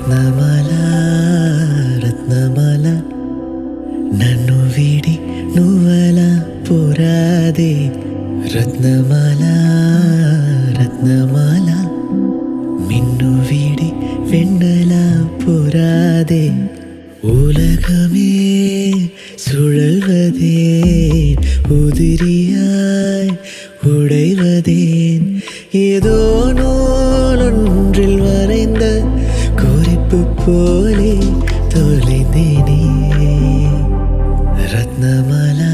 రత్నమాల రత్నమాల నన్ను వీడి నువ్వలా పోరాదే రత్నమాల రత్నమాల மின்னு வீடி வெண்ணலா போராதே உலகமே சுழல்வதேன் உதிரியாய் உடைவதேன் ஏதோ நூலொன்றில் வரைந்த குறிப்பு போலே தொலைந்தேனே ரத்னமாலா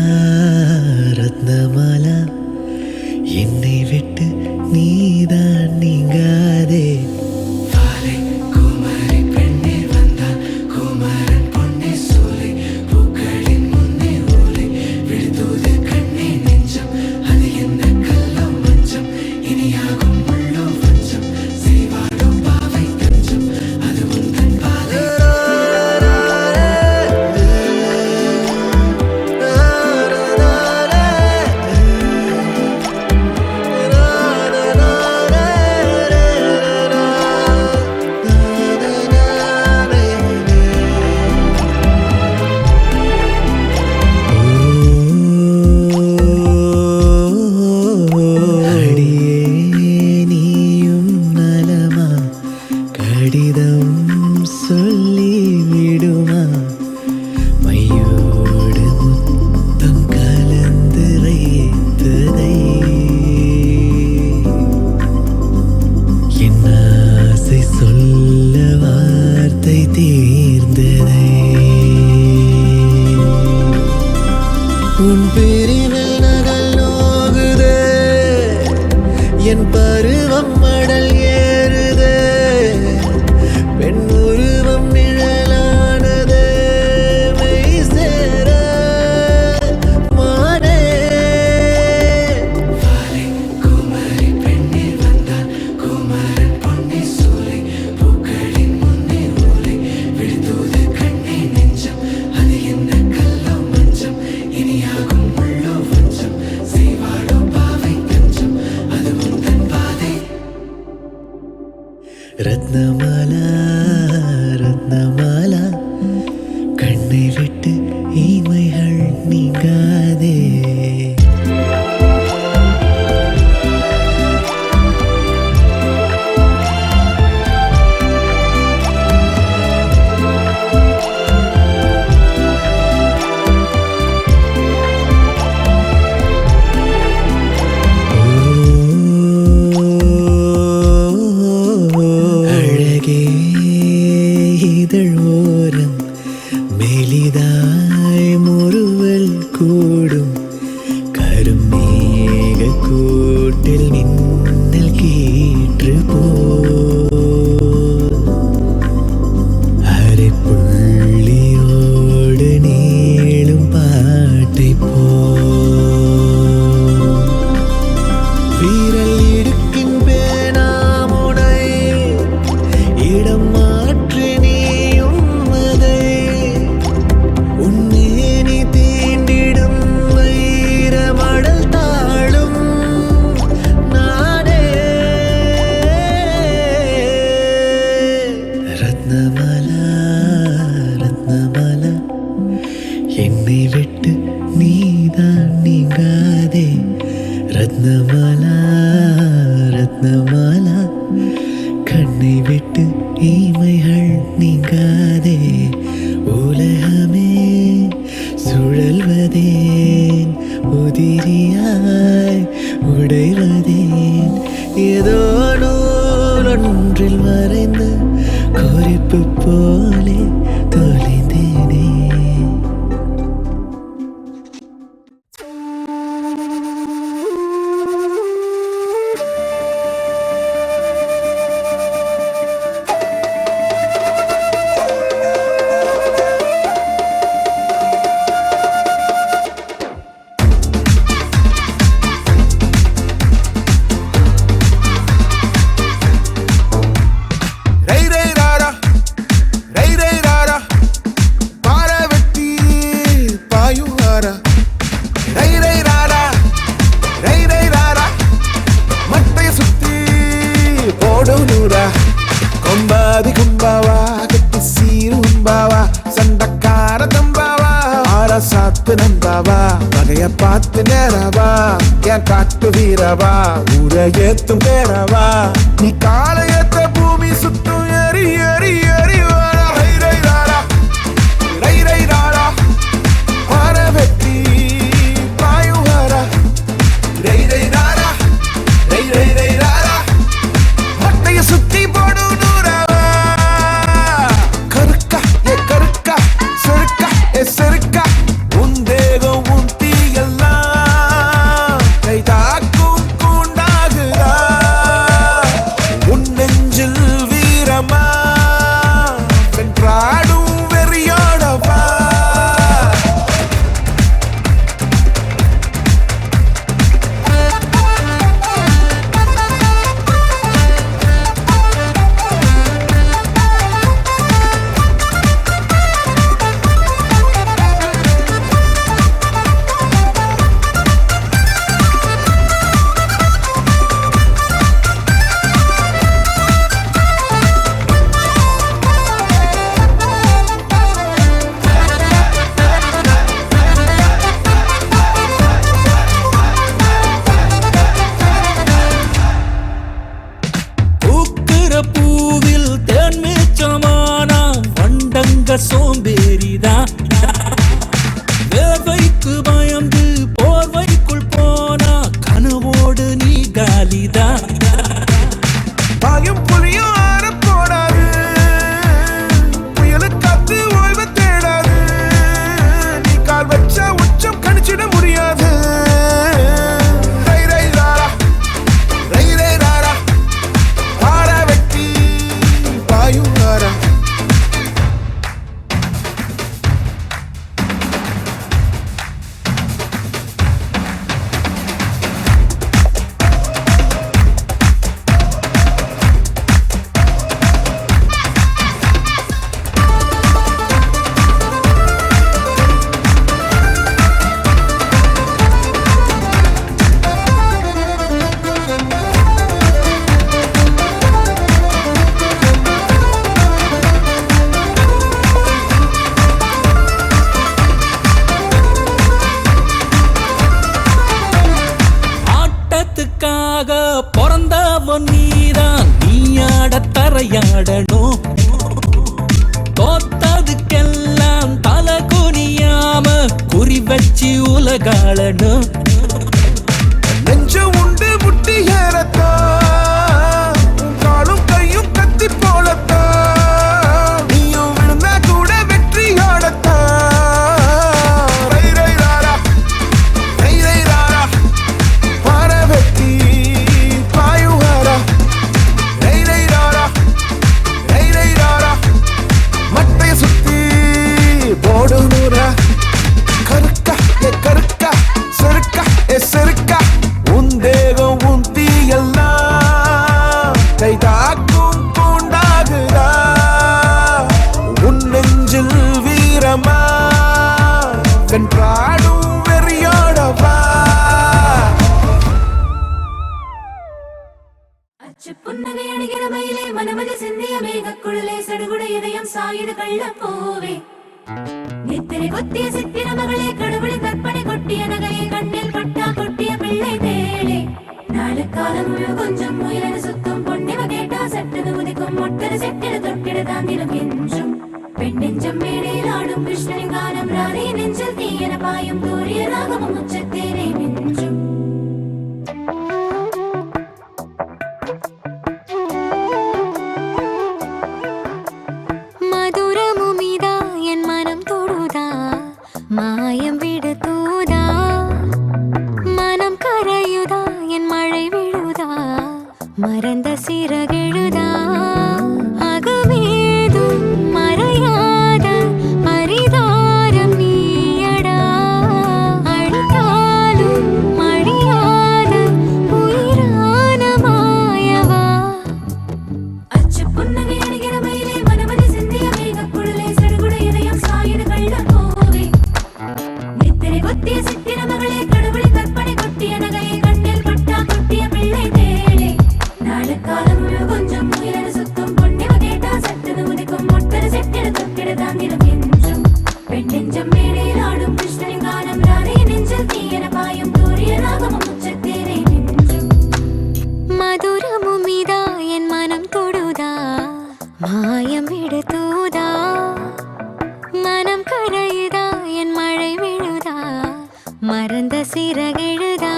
ரத்னமாலா என்னை விட்டு நீதான் நீங்காதே கடிதம் சொல்லி விடுமா மையோடு முத்தம் கலந்து வைத்ததை என் ஆசை சொல்ல வார்த்தை தீர்ந்ததை உன் பிரிவில் நகல் நோகுதே என் பருவம் மடல் ஏறுதே பெண் உருவம் நிழலானதே மெய் சேர மானே குமரி பெண்ணில் வந்தான் குமரன் பொன்னி சூலை பூக்களின் முன்னே ஓலை விழுந்தோது கண்ணே நெஞ்சம் அது என்ன கல்லோ மஞ்சம் இனியாகும் உள்ளோ வஞ்சம் செய்வாளோ பாவை கஞ்சம் அது உந்தன் பாதை ரத்னமாலா ரத்னமாலா கண்ணை விட்டு இமைகள் நீங்காதே இதழோரம் மெலிதாய் முறுவல் கூடும் கருமேக கூட்டில் மின்னல் கீற்று போல் அரை புள்ளியோடு நீளும் பாட்டை போல் வீரல் இடுக்கின் பேனாமுனை இடம் மாற்றி நீயும் அதை உன்னேனி தீண்டிடும் வைர மடல் தாழும் நாடே ரத்னமாலா ரத்னமாலா என்னை விட்டு நீதான் நீங்காதே ரத்னமாலா ரத்னமாலா கண்ணை விட்டு இமைகள் நீங்காதே உலகமே சுழல்வதேன் உதிரியாய் உடைவதேன் ஏதோ நூலொன்றில் மறைந்த குறிப்பு போலே தொலைந்தேனே Kumbadi kumbawa பார்த்து நண்பாவா வகைய பார்த்து நேரவா என் காட்டு வீரவா ஊரை ஏத்தும் பேரவா நீ காலை ஏத்த பூமி சுத்தும் ஏறி ஏறி ஏறி வாரா ரை ரை ராரா ரை ரை ராரா வார வெட்டி பாயும் வாரா ரை ரை ராரா ரை ரை ரை ராரா மட்டைய சுத்தி போடும் நூறாவா கருக்கா ஏ கருக்கா செருக்கா ஏ செருக்கா உன் தேகம் உன் தீயெல்லாம் கை தாக்கும் கூண்டாகுதா உன் நெஞ்சில் வீரமா வென்றாடும் வெறியோடவா பூவில் தேன் மிச்சமானா வண்டங்க சோம்பேறிதா வேர்வைக்கு பயந்து போர்வைக்குள் போனா கனவோடு நீ காலிதா பாயும் புலியும் ஆற போடாது புயலு காத்து ஓய்வு தேடாது நீ கால் வச்சா உச்சம் கணிச்சிட முடியாது ரை ரை ராரா ரை ரை ராரா பாட வெட்டி பாயும் வாரா ஆட்டத்துக்காக பிறந்தவன் நீதான் நீ ஆட தரையாடணும் தோத்ததுக்கெல்லாம் தலை குனியாம குறி வச்சு உலகாளணும் நெஞ்ச உண்டு முட்டி ஏறத்தா காலும் கையும் கத்தி போலத்தா நீயும் விழுந்தா கூட வெற்றியோடத்தா ரை ரை ராரா ரை ரை ராரா பார வெட்டி பாயும் வாரா ரை ரை ராரா ரை ரை ராரா மட்டைய சுத்தி போடு நூறா கருக்கா ஏ கருக்கா செருக்கா ஏ செருக்கா உன் தேகம் உன் தீயெல்லாம் கை தாக்கும் கூண்டாகுதா உன் நெஞ்சில் வீரமா வென்றாடும் வெறியோடவா அச்சு புன்னகை அணிகிற மயிலே மனமதி சிந்திய மேகக்குழலே சடுகுட இதயம் சாயுது கள்ளப்பூவே நித்திரை கொத்திய சித்திர மகளே கடவுளின் கற்பனை கொட்டிய நகையை கண்ணில் பட்டா கொட்டிய பிள்ளை தேளே நாலு காலம் கொஞ்சம் முயலன சுத்தும் பொன்னிவ கேட்டா சட்டது உதிக்கும் மொட்டது செட்டிட தொட்டிட தாந்திரம் என்றும் பெண் நெஞ்சம் மேடையில் ஆடும் கிருஷ்ணனின் கானம் ராணி நெஞ்சில் தீயன பாயும் தூரிய ராகமும் உச்சத்தேனை மின்றும் மதுரமுமிதா என் மனம் தொடுதா மாயம் விடு தூதா மனம் கரையுதா என் மழை விழுதா மறந்த சிறகெழுதா அகமேதும் மறையாத பரிதாரம் நீயடா அழித்தாலும் அழியாத உயிரான மாயவா அச்சு புன்னகை அணிகிற மயிலே மனமதி சிந்திய மேகக்குழலே சடுகுட இதயம் சாயுது கள்ளப்பூவே நித்திரை கொத்திய சித்திர மகளே கடவுளின் கற்பனை கொட்டிய நகையை கண்ணில் பட்டா கொட்டிய பிள்ளை தேளே நாலு காலம் கொஞ்சம் முயலன சுத்தும் மீதா என் மனம் தொடுதா மாயம் விடுதூதா மனம் கரையுதா என் மழை விழுதா மறந்த சிறகெழுதா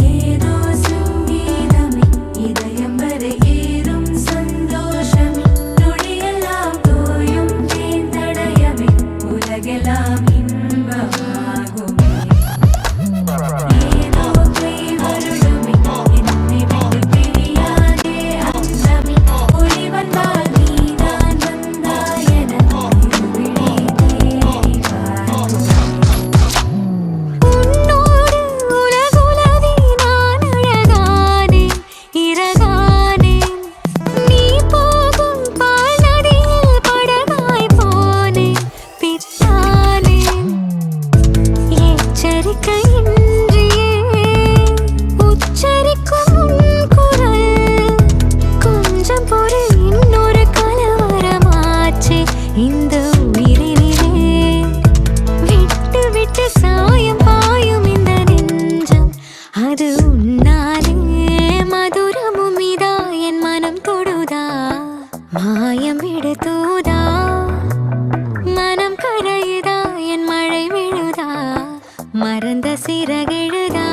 ஏதோ சங்கீதமே இதயம் வரை ஏறும் சந்தோஷமே நொடியெல்லாம் தோயும் தேந்தடையமே உலகெல்லாம் இன்பமாகுமே ஏதோ கை வருடுமே என்னை விட்டு பிரியாதே அந்தமே ஒளி வந்தால் நீதான் வந்தாயென இருவிழி தேடி பார்க்கும் உன்னோடு உலகுலவி நான் அழகானேன் இறகானேன் நீ போகும் பால் நதியில் படகாய் போனேன் பித்தானேன் எச்சரிக்கையின்றியே உச்சரிக்கும் உன் குரல் கொஞ்சம் பொறு இன்னொரு கலவரமாச்சே இந்த உயிரினிலே விட்டு விட்டு சாயம் பாயும் இந்த நெஞ்சம் அது உன்னாலே மதுரமும் இதா என் மனம் தொடுதா மாயம் விடுதூதா மனம் கரையுதா என் மழை விழுதா மறந்த சிறகெழுதா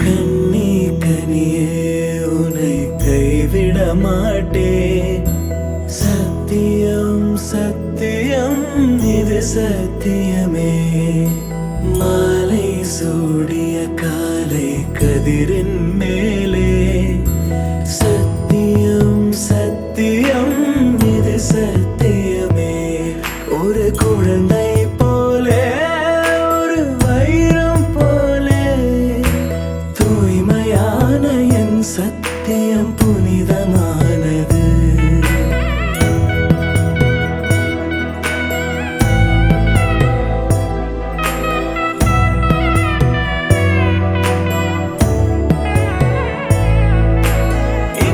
கண்ணி கனியே உனை கைவிட மாட்டேன் சத்தியம் சத்தியம் இது சத்தியமே மாலை சூடிய காலை கதிரின் மேலே சத்தியம் சத்தியம் இது சத்தியமே ஒரு குழந்தை போலே ஒரு வைரம் போலே தூய்மையான என் சத்தியம் புனிதமானது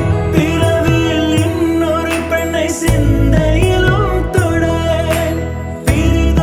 இப்பிறவியில் இன்னொரு பெண்ணை சிந்தையிலும் தொட பிரித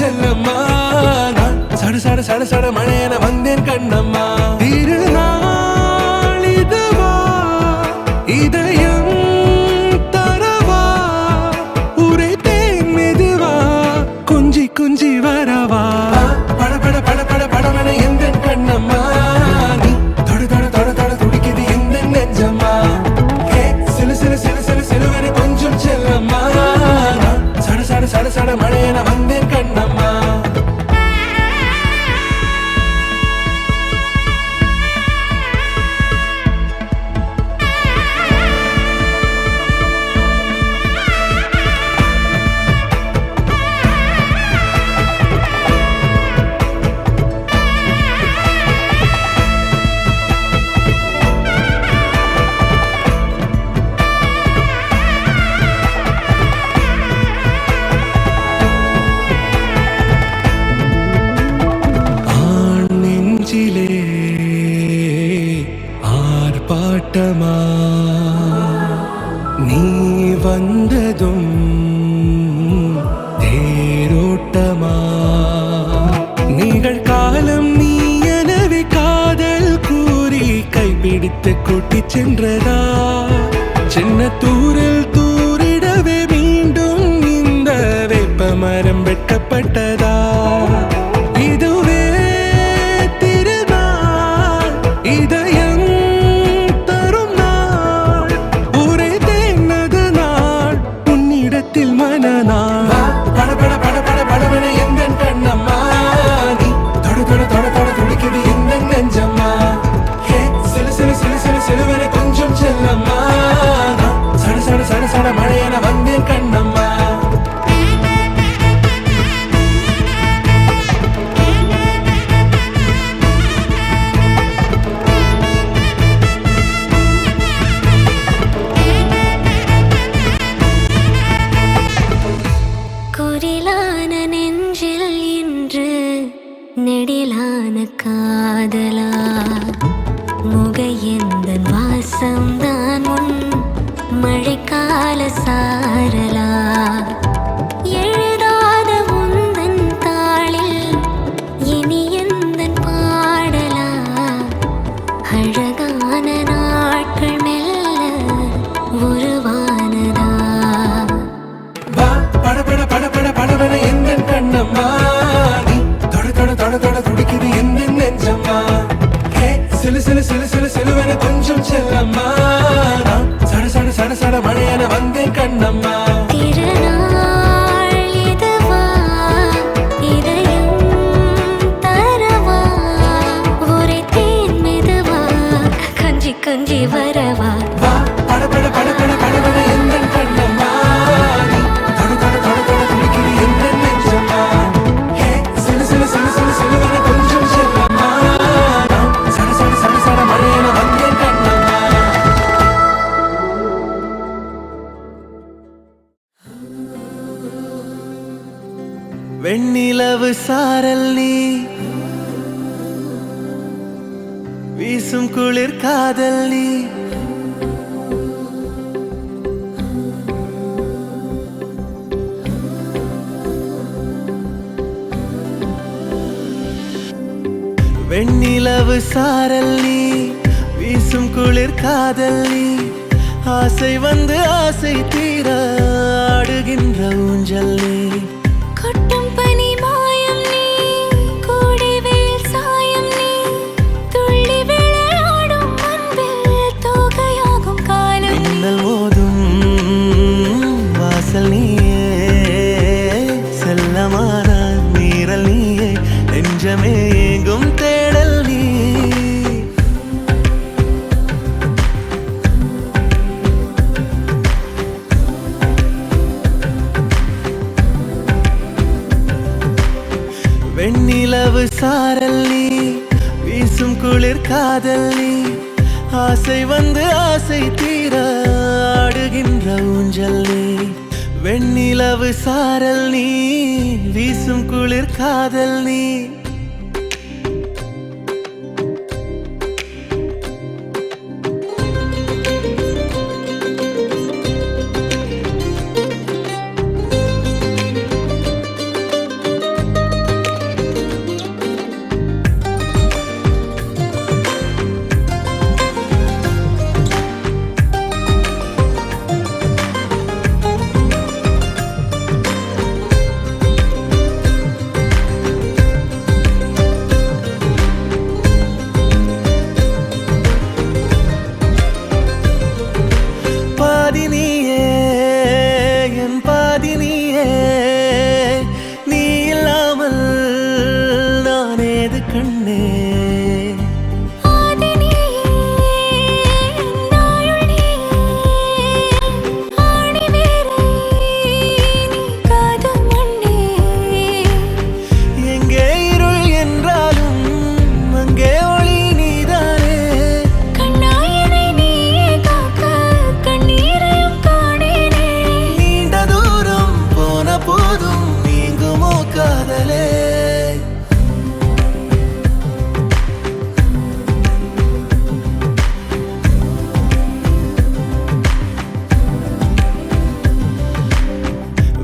செல்லம்மா நான் சட சட சட சட மழையென வந்தேன் கண்ணம்மா திருநாள் இதுவா இதயம் தரவா உரைத்தேன் மெதுவா கொஞ்சி கொஞ்சி வரவா பட பட பட பட படவன எந்த கண்ணம்மா நீ தொட தொட தொட தொட துடிக்குது எந்த நெஞ்சம்மா ஹே சிலு சிலு சிலு சிலு சிலுவன கொஞ்சம் செல்லம்மா நான் சட சட சட சட மழையென வந்தேன் கண்ணம்மா ஆர்ப்பாட்டமா நீ வந்ததும் தேரோட்டமா நிகழ்காலம் நீ எனவே காதல் கூறி கைப்பிடித்து கூட்டி சென்றதா சின்ன தூரல் தூரிடவே மீண்டும் இந்த வேப்ப மரம் வெட்கப்பட்டதா இதுவே திருநாள் இதயம் தரும் நாள் ஒரே தேனது நாள் உன்னிடத்தில் மனநாள் பட பட பட பட படவன எந்த கண்ணம்மா நீ தொட தொட தொட தொட துடிக்குது எந்த நெஞ்சம்மா ஹே சிலு சிலு சிலு சிலு சிலுவன கொஞ்சம் செல்லம்மா நான் சட சட சட சட மழையென வந்தேன் கண்ணம்மா குரிலான நெஞ்சில் இன்று நெடிலான காதலா முகையெந்தன் வாசம்தான் உன் மழைக்கால சாரலா எழுதாத உந்தன் தாளில் இனி எந்தன் பாடலா அழகான நாட்கள் மெல்ல உருவானதா பட பட பட பட படவன எந்த கண்ணம்மா நீ தொட தொட தொட தொட துடிக்குது எந்த நெஞ்சம்மா ஹே சிலு சிலு சிலு சிலு சிலுவன கொஞ்சம் செல்லம்மா நான் சட சட சட சட மழையென வந்தேன் கண்ணம்மா திருநாள் இதுவா இதயம் தரவா உரைத்தேன் மெதுவா கொஞ்சி கொஞ்சி வரவா பட பட பட பட படவன எந்த கண்ணம்மா நீ தொட தொட தொட தொட துடிக்குது எந்த நெஞ்சம்மா ஹே சிலு சிலு சிலு சிலு சிலுவன கொஞ்சம் செல்லம்மா நான் சட சட சட சட மழையென வந்தேன் கண்ணம்மா வெண்ணிலவு சாரல் நீ வீசும் குளிர் காதல் நீ வெண்ணிலவு சாரல் நீ வீசும் குளிர் காதல் நீ ஆசை வந்து ஆசை தீர ஆடுகின்ற ஊஞ்சல் நீ கொட்டும் பனி மாயம் நீ கூடிவேல் சாயம் நீ துள்ளி விளையாடும் அன்பில் தோகையாகும் காலம் மின்னல் மோதும் வாசல் நீயே செல்லமான மீறல் நீயே நெஞ்சமே எங்கும் தேடல் நீ வெண்ணிலவு சாரல் நீ வீசும் குளிர் காதல் நீ ஆசை வந்து ஆசை தீர ஆடுகின்ற ஊஞ்சல் நீ வெண்ணிலவு சாரல் நீ வீசும் குளிர் காதல் நீ கண்ணே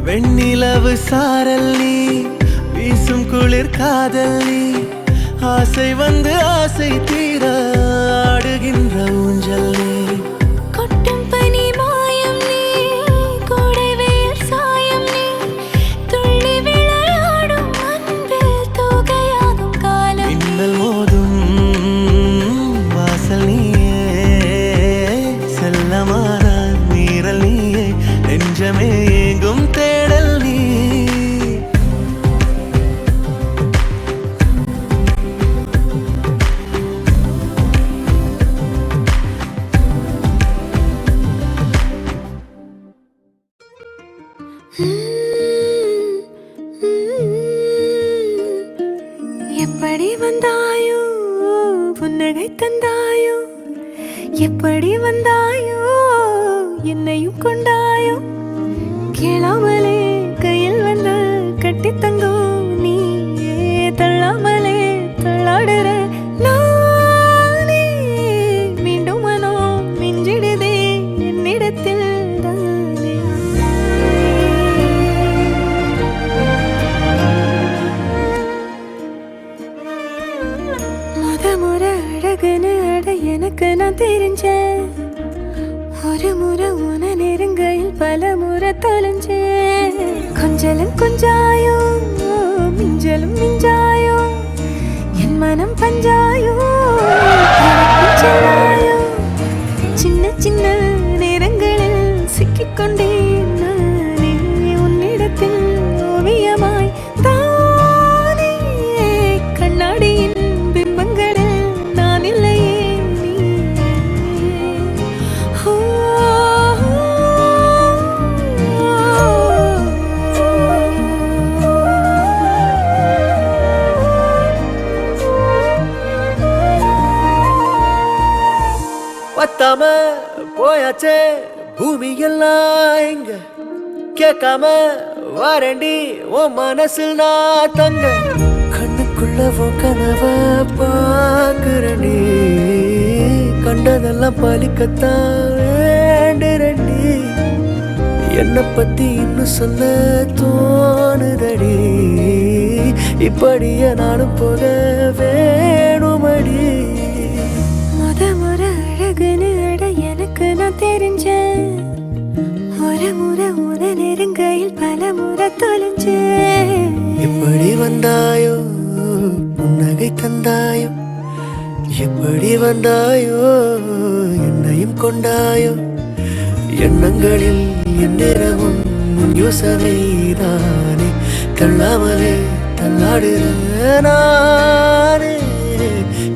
வெண்ணிலவு சாரல் நீ வீசும் குளிர் காதல் நீ ஆசை வந்து ஆசை தீர ஆடுகின்ற ஊஞ்சல் நீ கொட்டும் பனி மாயம் நீ கோடை வெயில் சாயம் நீ துள்ளி விளையாடும் அன்பில் தூகையாகும் காலம் இன்னல் மோதும் வாசல் நீயே செல்லமான மீறல் நீயே நெஞ்சமே எங்கும் தேடல் நீ எப்படி வந்தாயோ புன்னகை தந்தாயோ எப்படி வந்தாயோ என்னையும் கொண்டாயோ கேளாமலே கையில் வந்து கட்டி தங்கும் நீயே தள்ளாமலே தள்ளாடுற நானே மீண்டும் மனோ மிஞ்சிடுதே என்னிடத்தில் தானே முறை அழகுன்னு அட எனக்கு நான் தெரிஞ்சேன் ஒரு முறை உன நெருங்கையில் பல முறை தொலைஞ்சேன் கொஞ்சலும் கொஞ்சாயோ மிஞ்சலும் மிஞ்சாயோ என் மனம் பஞ்சாயோ செல்லாயோ சின்ன சின்ன நேரங்களில் சிக்கிக்கொண்டேன் நானே உன்னிடத்தில் ஓவியமாய் தானே கண்ணாடியின் பிம்பங்களில் நான் இல்லையே பத்தாம போயாச்சே பூமி எல்லாம் இங்க கேட்காம வாரண்டி உன் மனசில் நான் தங்க கண்ணுக்குள்ள உன் கனவ பாக்குறண்டி கண்டதெல்லாம் பலிக்கத்தான் வேண்டுறண்டி என்னை பத்தி இன்னும் சொல்ல தோணுதடி இப்படியே நானும் போக வேணுமடி முறை அழகுன்னு அட எனக்கு நான் தெரிஞ்சேன் ஒரு முறை உன நெருங்கையில் பல முறை தொலைஞ்சேன் எப்படி வந்தாயோ புன்னகை தந்தாயோ எப்படி வந்தாயோ என்னையும் கொண்டாயோ எண்ணங்களில் எந்நேரமும் யோசனை தானே தள்ளாமலே தள்ளாடுற நானே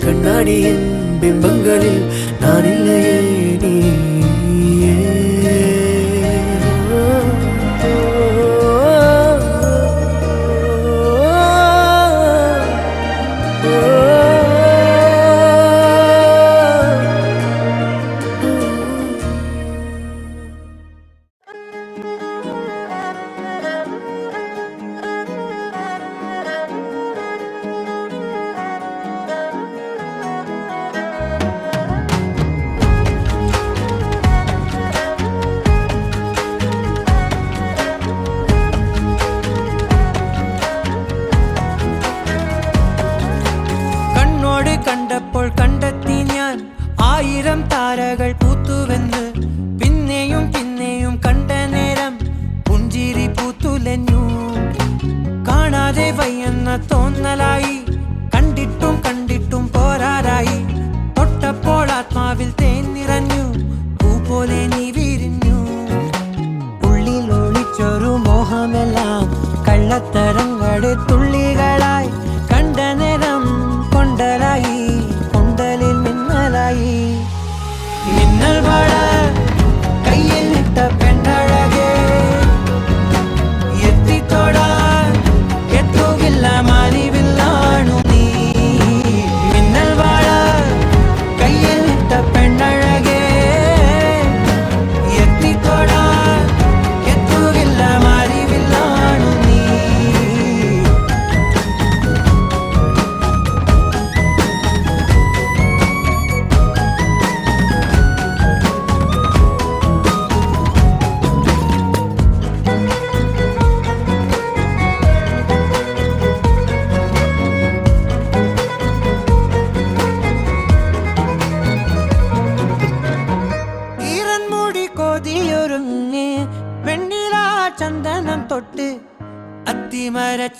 கண்ணாடியின் பிம்பங்களில் நான் இல்லையே நீயே കണ്ടപ്പോൾ കണ്ടെത്തി ഞാൻ 1000 താരകൾ പൂത്തുവെന്ന് പിന്നെയും പിന്നെയും കണ്ട നേരം പുഞ്ചിരി പൂത്തുലഞ്ഞു കാണാതെ വയ്യെന്ന തോന്നലായി കണ്ടിട്ടും കണ്ടിട്ടും പോരാറായി തൊട്ടപ്പോൾ ആത്മാവിൽ തേൻ നിറഞ്ഞു പൂ പോലെ നീ വിരിഞ്ഞു ഉള്ളിൽ ഒളിച്ചൊരു മോഹമെല്ലാം കള്ളത്തരങ്ങളുടെ തുള്ളികളായി കണ്ട നേരം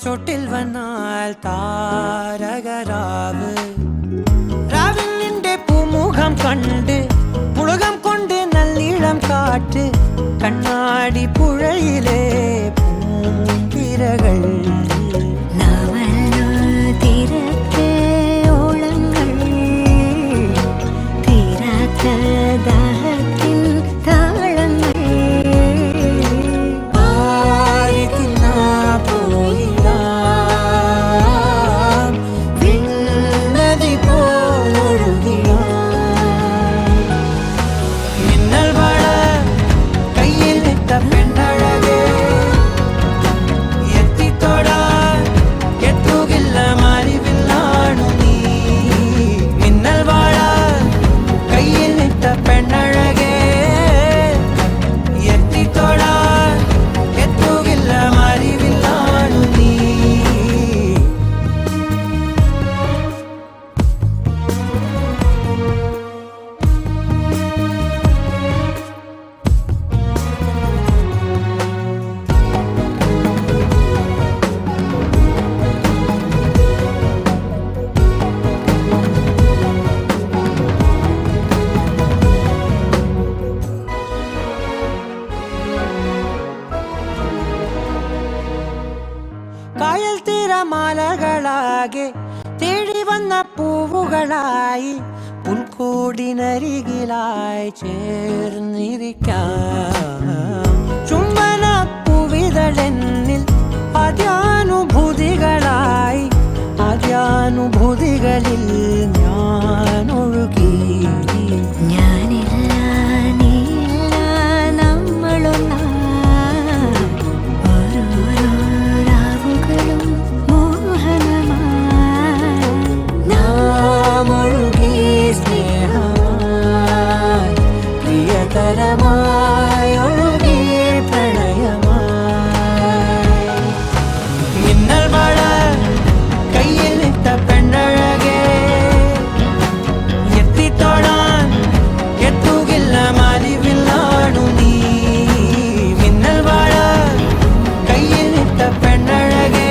ചൊട്ടിൽ വന്നാൽ താരകരാവ് രാവിൽ നിന്റെ പൂമുഖം കണ്ട് പുളകം കൊണ്ട് നല്ലിളം കാറ്റ് കണ്ണാടി പുഴയിലെ പൂന്തിരകൾ തീരത്തെ ഓളങ്ങൾ തീരാത്ത ദാഹത്തിൻ താളങ്ങൾ കായൽ തിരമാലകളാകെ തേടി വന്ന പൂവുകളായി പുൽക്കൂടിനരികിലായി ചേർന്നിരിക്കാം ചുംബന പൂവിതളെന്നിൽ ആദ്യാനുഭൂതികളായി ആദ്യാനുഭൂതികളിൽ ഞാൻ ഒഴുകി ഞാനില്ല നീല്ല നമ്മളൊന്നാ പ്രിയതരമായൊഴുകി പ്രണയമായി മിന്നൽ മഴ കയ്യിലിട്ട പെണ്ണഴകേ എത്തിത്തൊടാൻ എത്തുകില്ല മാലിവില്ലാണു നീ മിന്നൽ മഴ കയ്യിലിട്ട പെണ്ണഴകേ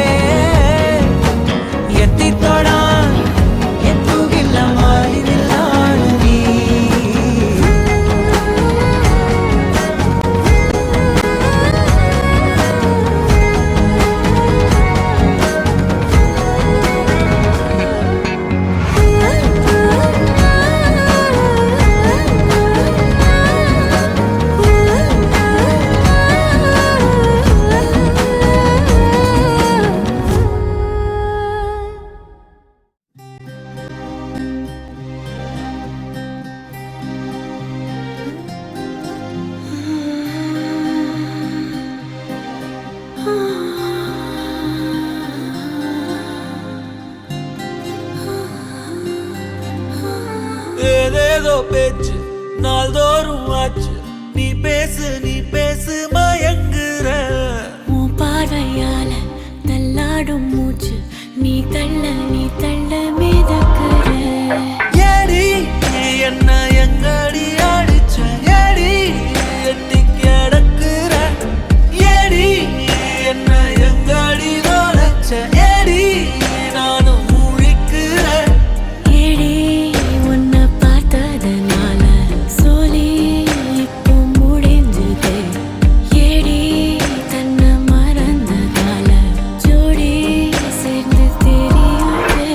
എത്തിത്തൊടാൻ എത്തുകില്ല മാലിവില്ലാണു നീ ஏதேதோ பேச்சு நாள்தோறும் ஆச்சு நீ பேசு மயங்குற உன் பார்வையால தள்ளாடும் மூச்சு நீ தள்ள மிதக்குற ஏடி என்ன எங்கடி அடிச்ச ஏடி எட்டி கிடக்குற ஏடி என்ன எங்கடி நுழைச்ச ஏடி நானும் முழிக்கிறேன் ஏடி உன்னை பார்த்ததனால சோலி இப்போ முடிஞ்சது ஏடி தன்னை மறந்ததால ஜோடி சேர்ந்து தெரியுது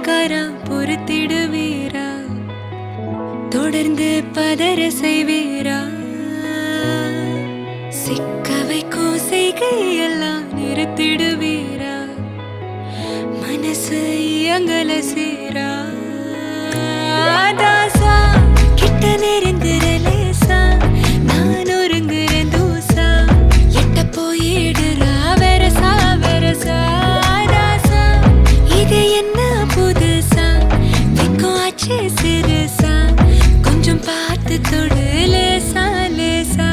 பாசக்காரா பொறுத்திடுவீரா தொடர்ந்து பதற செய்வீரா சிக்க வைக்கும் செய்கையெல்லாம் நிறுத்திடுவீரா மனசு இயங்கல சீரா தாசா கிட்ட நெருங்குற லேசா நான் ஒருங்குற தூசா எட்ட போயிடுறா வெரசா வெரசா தாசா இது என்ன புதுசா வெக்கம் ஆச்சு சிறுசா கொஞ்சம் பார்த்து தொடு லேசா லேசா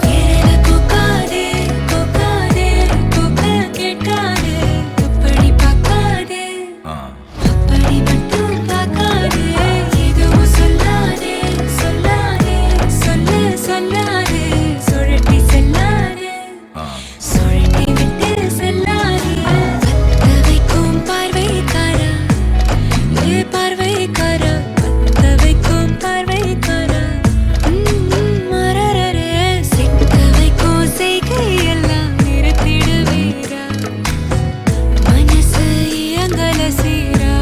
விரல கோக்காதே கோக்காதே கோக்க கேட்காதே அப்படி பார்க்காதே அப்படி மட்டும் பார்க்காதே எதுவும் சொல்லாதே சொல்லாதே சொல்லு சொல்லாதே சுழட்டி செல்லாதே சுழட்டி விட்டு செல்லாதே பத்த வைக்கும் பார்வைக்காரா ஏ பார்வைக்காரா பத்த வைக்கும் பார்வைக்காரா மரரரே சிக்க வைக்கும் செய்கையெல்லாம் நிறுத்திடுவீரா மனசு இயங்கல சீரா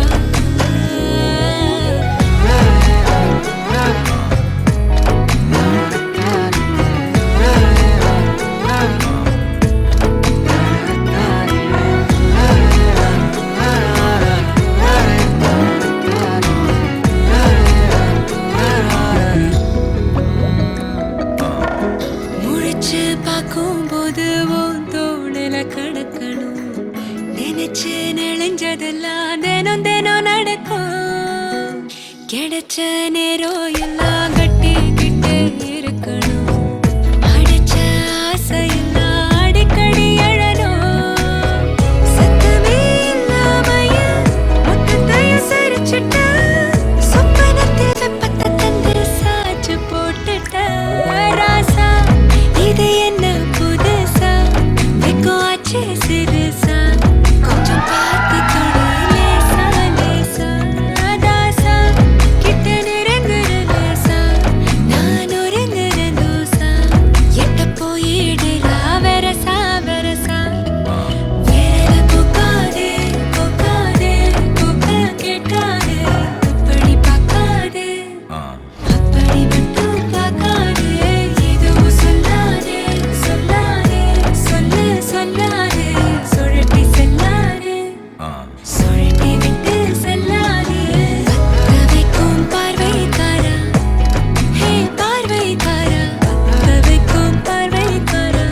முழிச்சு பார்க்கும்போது உன் தோணல கடக்கணும் நினைச்சு நெளிஞ்சதெல்லாம் தினம் தினம் நடக்கும் கிடைச்ச நேரம் எல்லாம் கட்டிக்கிட்டே இருக்கணும் அடிச்ச ஆசையெல்லாம் அடிக்கடி எழணும் சத்தமே இல்லாமைய மொத்தத்தையும் சரிச்சுட்ட சொப்பனத்தில் வெப்பத்தை தந்து சாச்சு போட்டுட்ட ராசா இது என்ன புதுசா வெக்கம் ஆச்சு சிறுசா கொஞ்சம் பார்த்து தொடு லேசா லேசா தாசா கிட்ட நெருங்குற லேசா நான் ஒருங்குற தூசா எட்ட போயிடுறா வெரசா வெரசா விரல கோக்காதே கோக்காதே கோக்க கேட்காதே அப்படி பார்க்காதே அப்படி மட்டும் பார்க்காதே எதுவும் சொல்லாதே சொல்லாதே சொல்லு சொல்லாதே சுழட்டி செல்லாதே சுழட்டி விட்டு செல்லாதே பத்த வைக்கும் பார்வைக்காரா ஹே பார்வைக்காரா பத்த வைக்கும் பார்வைக்காரா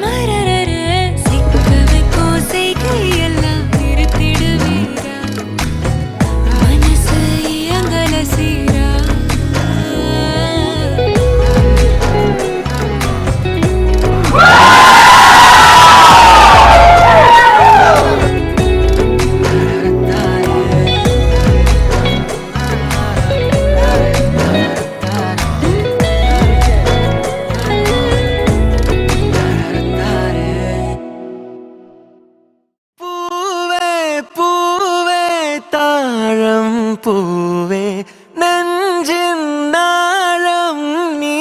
மரரரே சிக்க வைக்கும் செய்கையெல்லாம் நிறுத்திடுவீரா மனசு இயங்கல சீரா பூவே பூவே தாழம் பூவே நெஞ்சின் நாழம் நீ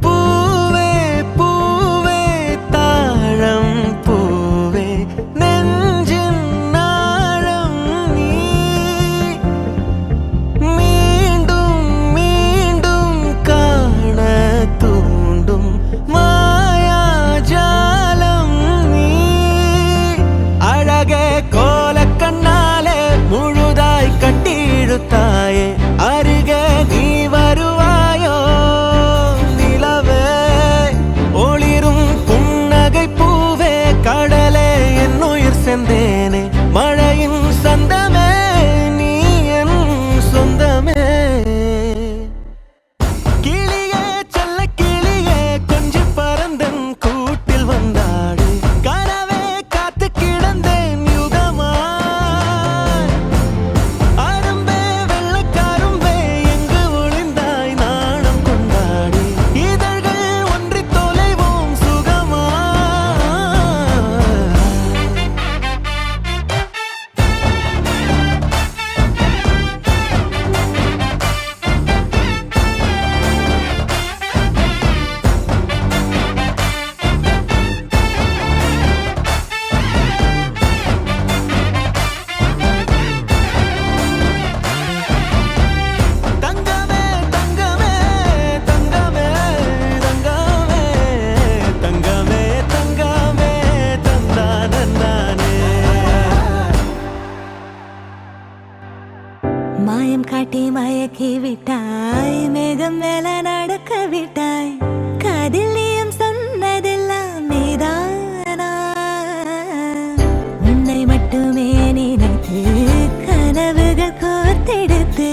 பூவே பூவே தாழம் பூவே நெஞ்சின் நாழம் நீ மீண்டும் மீண்டும் காண தூண்டும் மாயாஜாலம் நீ அழகே கோல கண்ணாலே முழுதாய் கட்டிழுத்தாயே அருகே நீ வருவாயோ நிலவே ஒளிரும் புன்னகை பூவே கடலே என் உயிர் செந்தேனே மழையின் சந்தமே நீ என் சொந்தமே கிளியே செல்ல கிளியே கொஞ்சம் பறந்தன் கூட்டில் வந்தாடு கனவே காத்து கிடந்தேன் யுகமாய் அரும்பே ஊட்டி மயக்கி விட்டாய், மேகம் மேல நடக்க விட்டாய், காதில் நீயும் சொன்னதெல்லாம் நீதானா? உன்னை மட்டுமே நினைத்து கனவுகள் கோர்த்தெடுத்து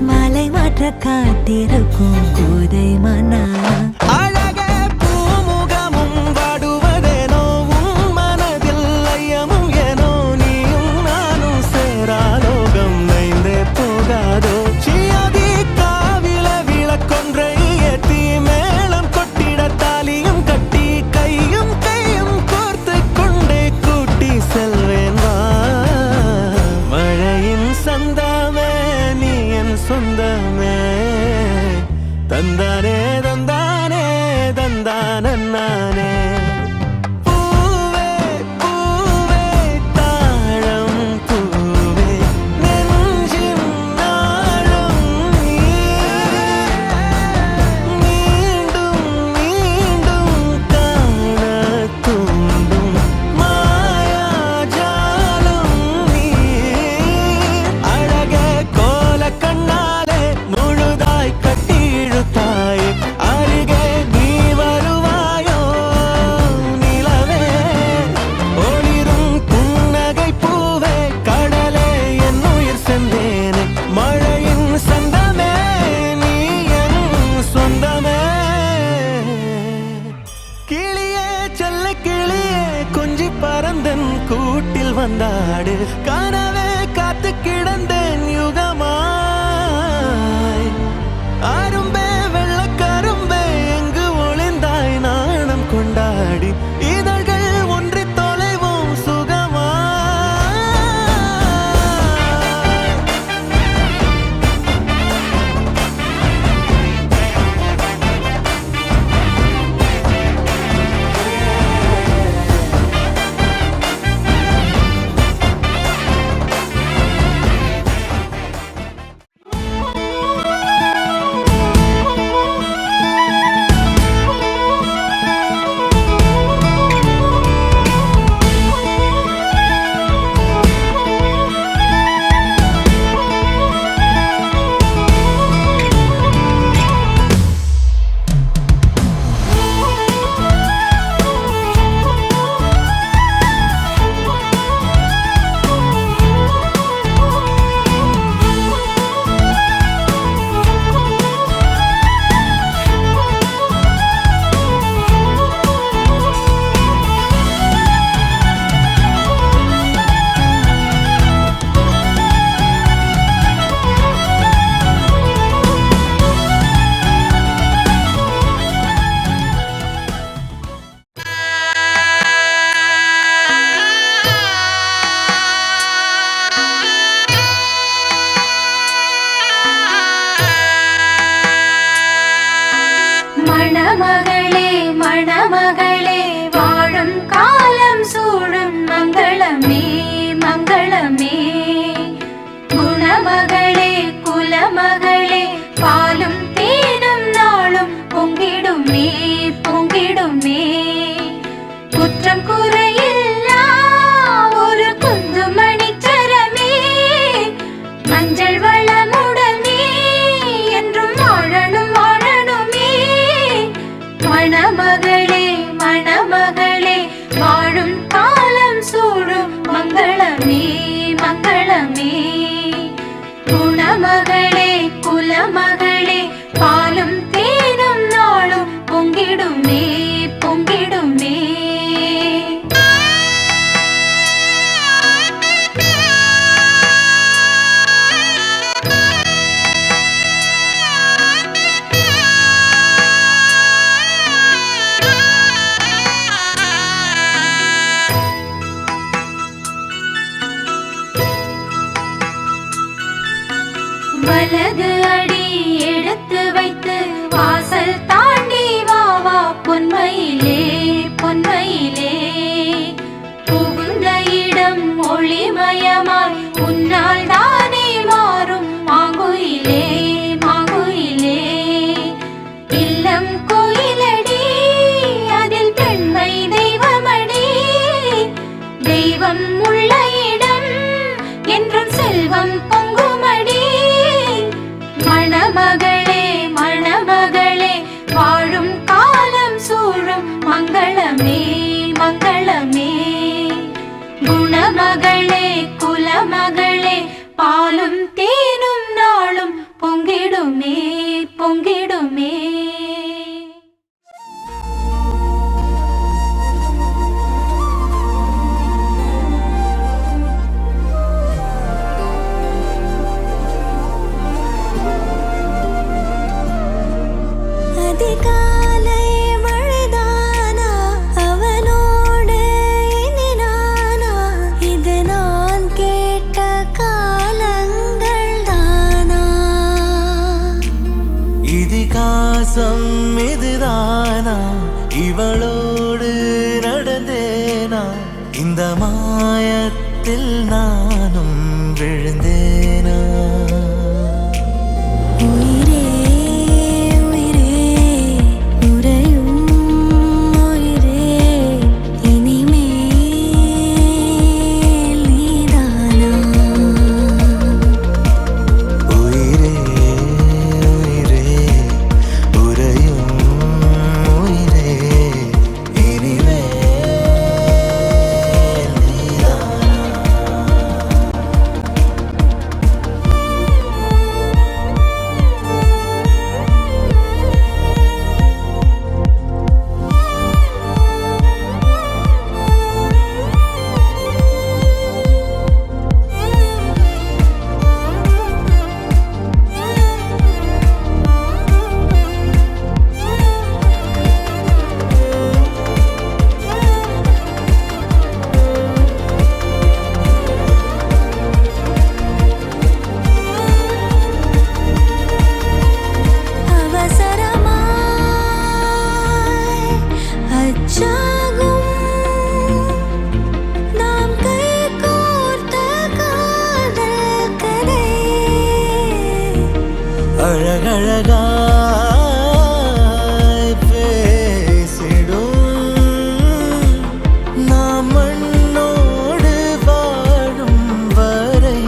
மாலை மாற்ற காத்திருக்கும் கோதை மனா. அழகே பூமுகமும் வாடுவதேனோ, உன் மனதில் ஐயமும் ஏனோ, நீயும் நானும் சேராலோகம் நைந்தே போகாதோ? சியாதி காவில விளக்கொன்றை ஏத்தி மேளம் கொட்டிட தாலியும் கட்டி கையும் கையும் கோர்த்து கொண்டே கூட்டி செல்வேன் வா. மழையின் சந்தமே நீ என் சொந்தமே, தந்தானே தந்தானே தந்தானே. பூவே பூவே தாழம் பூவே, நெஞ்சின் நாளும் நீ. மீண்டும் மீண்டும் காண தூண்டும் மாயாஜாலம் நீ. அழகே கோல கண்ணாலே முழுதாய் கட்டி இழுத்தாய், அருகே நீ வருவாயோ நிலவே? ஒளிரும் புன்னகை பூவே, கடலே என் உயிர் சென்றேனே, மழையின் சந்தமே நீ என் சொந்தமே. கிளியே செல்ல கிளியே கொஞ்சி பறந்தன் கூட்டில் வந்தாடு, கனவே காத்து கிடந்தேன் யுகமாய். அரும்பே வெள்ளக்கரும்பே எங்கு ஒளிந்தாய் நாணம் கொண்டாடி, இதழ்கள் ஒன்றி தொலைவோம் சுகமாய். மங்களமே. குணமகளே குலமகளே பாலும் தேனும் நாளும் பொங்கிடுமே பொங்கிடுமே. அதிகாலை மழைதானா அவனோடு இனி நானா, இது நான் கேட்ட காலங்கள் தானா. இதிகாசம் இதுதானா, இவளோடு நடந்தேனா, இந்த மாயத்தில் நானும் விழுந்தேனா. உயிரே உயிரே உறையும் உயிரே இனிமேல் நீதானா. உயிரே உயிரே உறையும் உயிரே இனிமேல் நீதானா. அவசரமாய் அச்சாகும் நாம் கைகோர்த்த காதல் கதை. அழகழகாய் பேசிடும் நாம் மண்ணோடு வாழும் வரை.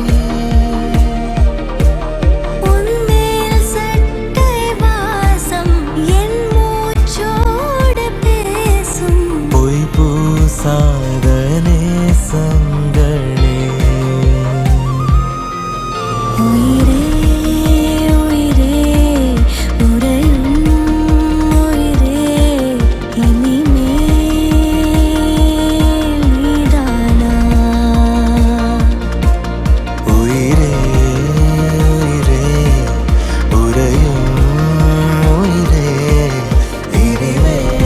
உன்மேல் சட்டை வாசம் என் மூச்சோடு பேசும். பொய் பூசாத நேசங்களே. உயிரே உயிரே உறையும் உயிரே இனிமேல் நீதானா. உயிரே உயிரே உறையும் உயிரே இனிமேல்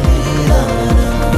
நீதானா.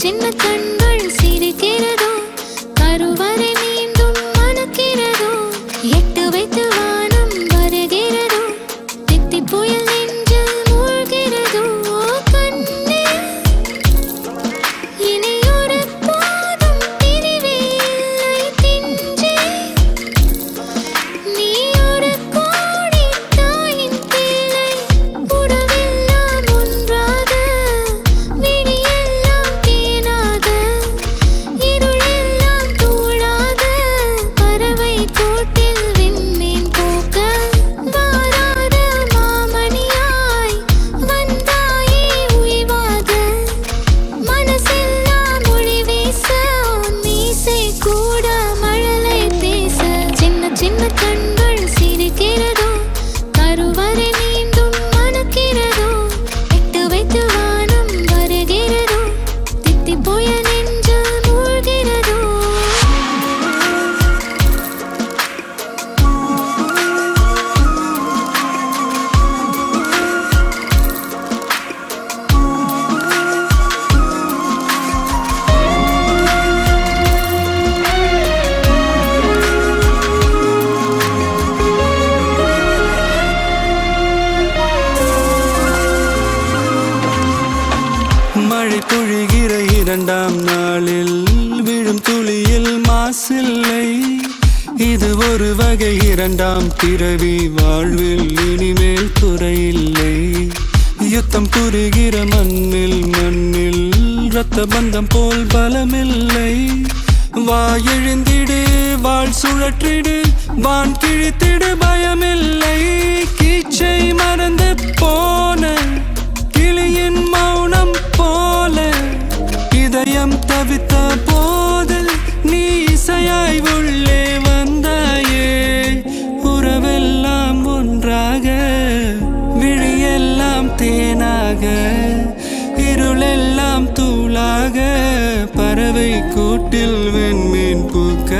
சின்ன கண்கள் சிரிக்கிறதோ கருவறை மீண்டும் மணக்கிறதோ எட்டு வைத்து வானம் வருகிறதோ தித்தி புயல் நெஞ்சில் மூழ்கிறதோ கண்ணே இனி ஒரு போதும் பிரிவே இல்லை திஞ்சே நீ ஒரு கோடி தாயின் பிள்ளை உறவெல்லாம் ஒன்றாக விடியெல்லாம் தேனாக இருளெல்லாம் தூளாக பறவை கூட்டில் விண்மீன் பூக்க வாராத மாமணியாய் வந்தாயே உய்வாக மனசெல்லாம் மொழி வீச உன் மீசை கூட மழலை பேச சின்ன சின்ன கண்கள் சிரிக்கிறதோ கருவறை மீண்டும் மணக்கிறதோ எட்டு வைத்து வானம் வருகிறதோ தித்தி போய நெஞ்சில் மூழ்கிறதோ மழை பொழிகிற இரண்டாம் நாளில் விழும் துளியில் மாசில்லை இது ஒரு வகை இரண்டாம் பிறவி வாழ்வில் இனிமேல் குறையில்லை யுத்தம் புரிகிற மண்ணில் இரத்த பந்தம் போல் பலமில்லை வா எழுந்திடு வாழ் சுழற்றிடு வான் கிழித்திடு பயமில்லை கீச்சை மறந்து போன கிளியின் மௌனம் போல இதயம் தவித்த போது நீ இசையாய் உள்ளே வந்தாயே உறவெல்லாம் ஒன்றாக விழியெல்லாம் தேனாக இருளெல்லாம் தூளாக பறவை கூட்டில் வெண்மீன் பூக்க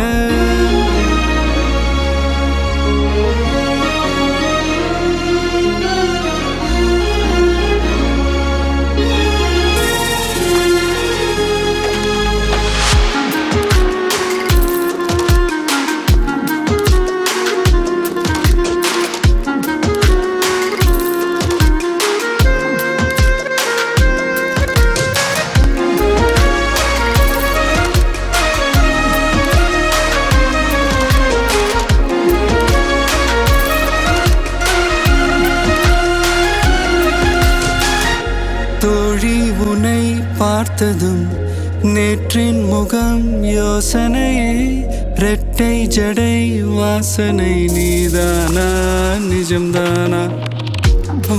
தோழி உன்னை பார்த்ததும் நேற்றின் முகம் யோசனையே ரெட்டை ஜடை வாசனை நீதானா நிஜம்தானா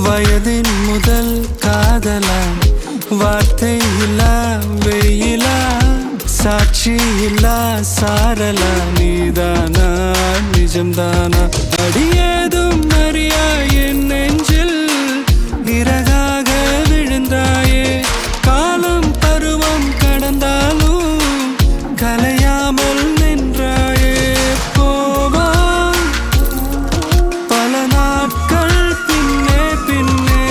வயதின் முதல் காதலா வார்த்தை இல்லா வெயிலா சாட்சி இல்லா சாரலா நீதானா நிஜம்தானா அடியேதும் அறியா என் நெஞ்சில் இறகாக விழுந்தாயே காலம் பருவம் கடந்தாலும் கலையாமல் நின்றாயே போவான் பல நாட்கள் பின்னே பின்னே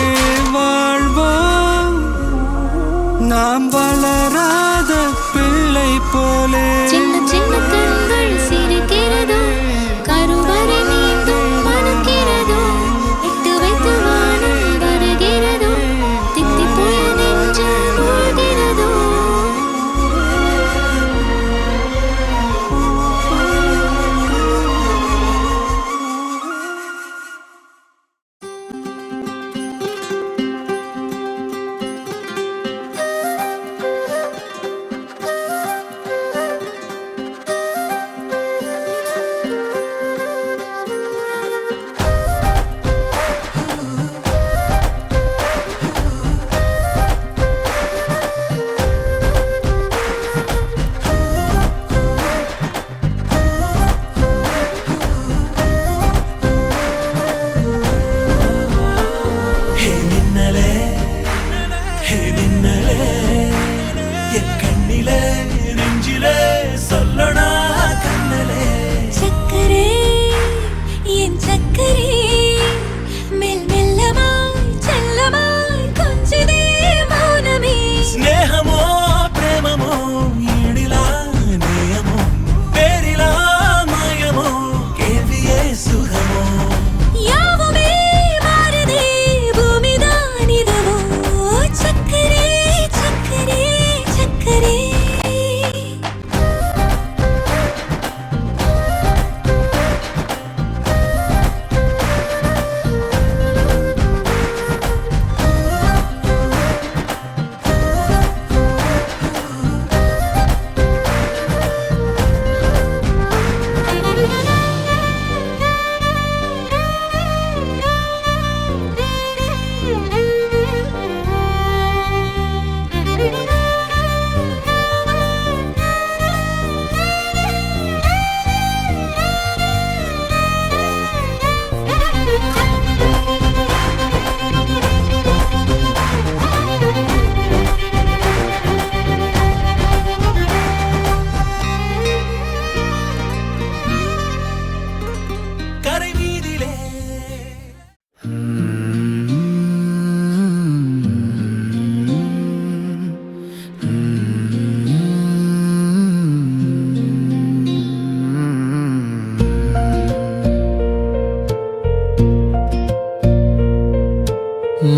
வாழ்வோம் நாம் வளராத பிள்ளை போலே சின்ன சின்ன கண்கள் சிரிக்கிறதோ கருவறை மீண்டும் மணக்கிறதோ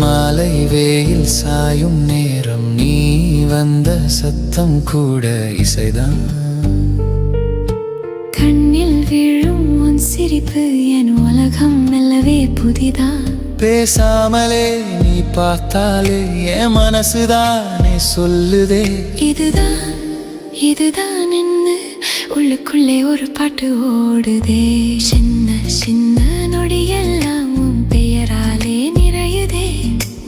மாலை வெயில் சாயும் நேரம் நீ வந்த சத்தம் கூட இசைதான். கண்ணில் விழும் உன் சிரிப்பு என் உலகம் மெல்லவே புதிதான். பேசாமலே நீ பார்த்தாலே என் மனசுதானே சொல்லுதே இதுதான் இதுதான் என்ன உள்ளுக்குள்ளே ஒரு பாட்டு ஓடுதே. சின்ன சின்ன நொடியெல்லாம் உன் பெயராலே நிறையுதே.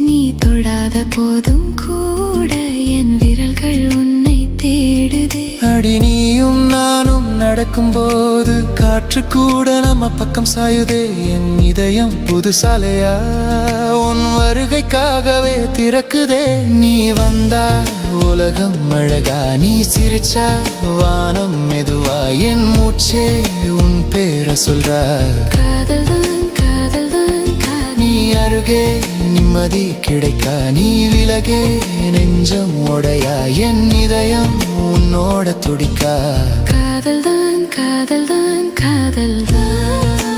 நீ தொடாத போதும் கூட என் விரல்கள் உன்னை தேடுதே. அடி நீயும் நானும் நடக்கும்போது காற்று கூட நம்ம பக்கம் சாயுதே. என் இதயம் புது சாலையா உன் வருகைக்காகவே திறக்குதே. நீ வந்தா உலகம் அழகா, நீ சிரிச்சா வானம் மெதுவா. என் மூச்சே உன் பேரை சொல்றா. காதல்தான் காதல்தான் காதல். நீ அருகே நிம்மதி கிடைக்கா, நீ விலகே நெஞ்சம் உடையா. என் இதயம் உன்னோட துடிக்கா. காதல்தான் காதல்தான் காதல்தான்.